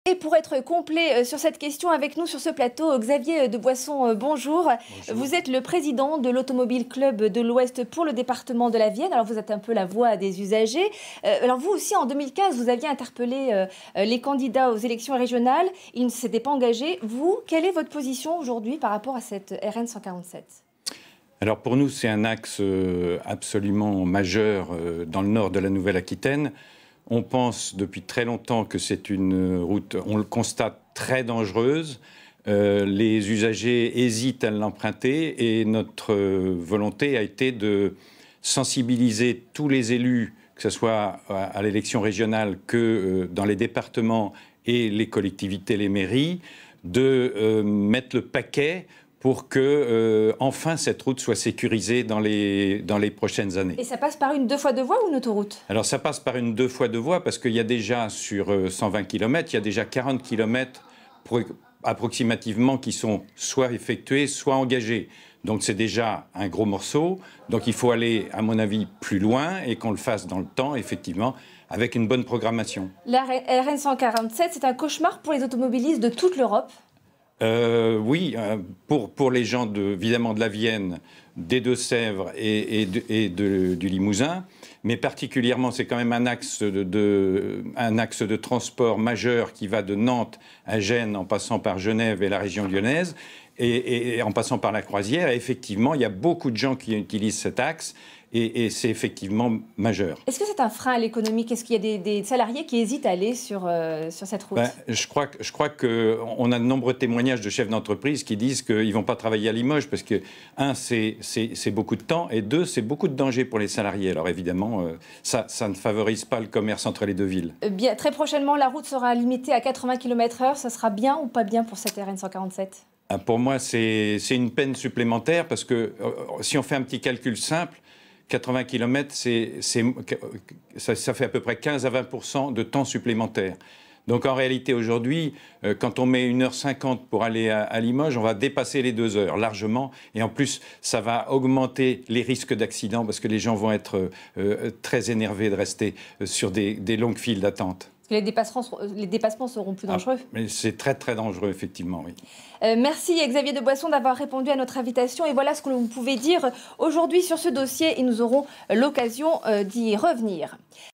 Et pour être complet sur cette question, avec nous sur ce plateau, Xavier de Boisson, bonjour. Bonjour. Vous êtes le président de l'Automobile Club de l'Ouest pour le département de la Vienne. Alors vous êtes un peu la voix des usagers. Alors vous aussi, en 2015, vous aviez interpellé les candidats aux élections régionales. Ils ne s'étaient pas engagés. Vous, quelle est votre position aujourd'hui par rapport à cette RN 147 ? Alors pour nous, c'est un axe absolument majeur dans le nord de la Nouvelle-Aquitaine. On pense depuis très longtemps que c'est une route, on le constate, très dangereuse. Les usagers hésitent à l'emprunter et notre volonté a été de sensibiliser tous les élus, que ce soit à l'élection régionale que dans les départements et les collectivités, les mairies, de mettre le paquet pour que, enfin, cette route soit sécurisée dans les prochaines années. Et ça passe par une 2 fois 2 voies ou une autoroute ? Alors, ça passe par une 2 fois 2 voies parce qu'il y a déjà, sur 120 km, il y a déjà 40 km approximativement qui sont soit effectués, soit engagés. Donc, c'est déjà un gros morceau. Donc, il faut aller, à mon avis, plus loin et qu'on le fasse dans le temps, effectivement, avec une bonne programmation. La RN 147, c'est un cauchemar pour les automobilistes de toute l'Europe ? Oui, pour les gens évidemment de la Vienne, des Deux-Sèvres et du Limousin, mais particulièrement c'est quand même un axe de transport majeur qui va de Nantes à Gênes en passant par Genève et la région lyonnaise et en passant par la Croisière. Et effectivement, il y a beaucoup de gens qui utilisent cet axe. Et c'est effectivement majeur. Est-ce que c'est un frein à l'économie ? Est-ce qu'il y a des salariés qui hésitent à aller sur cette route ? Je crois qu'on a de nombreux témoignages de chefs d'entreprise qui disent qu'ils ne vont pas travailler à Limoges parce que, un, c'est beaucoup de temps et deux, c'est beaucoup de danger pour les salariés. Alors évidemment, ça ne favorise pas le commerce entre les deux villes. Bien, très prochainement, la route sera limitée à 80 km/h. Ça sera bien ou pas bien pour cette RN 147 ? Pour moi, c'est une peine supplémentaire parce que si on fait un petit calcul simple, 80 km, ça fait à peu près 15 à 20% de temps supplémentaire. Donc en réalité, aujourd'hui, quand on met 1h50 pour aller à Limoges, on va dépasser les 2 heures largement. Et en plus, ça va augmenter les risques d'accident parce que les gens vont être très énervés de rester sur des longues files d'attente. Les dépassements seront plus dangereux. Mais c'est très très dangereux, effectivement, oui. Merci Xavier de Boisson d'avoir répondu à notre invitation. Et voilà ce que vous pouvez dire aujourd'hui sur ce dossier et nous aurons l'occasion d'y revenir.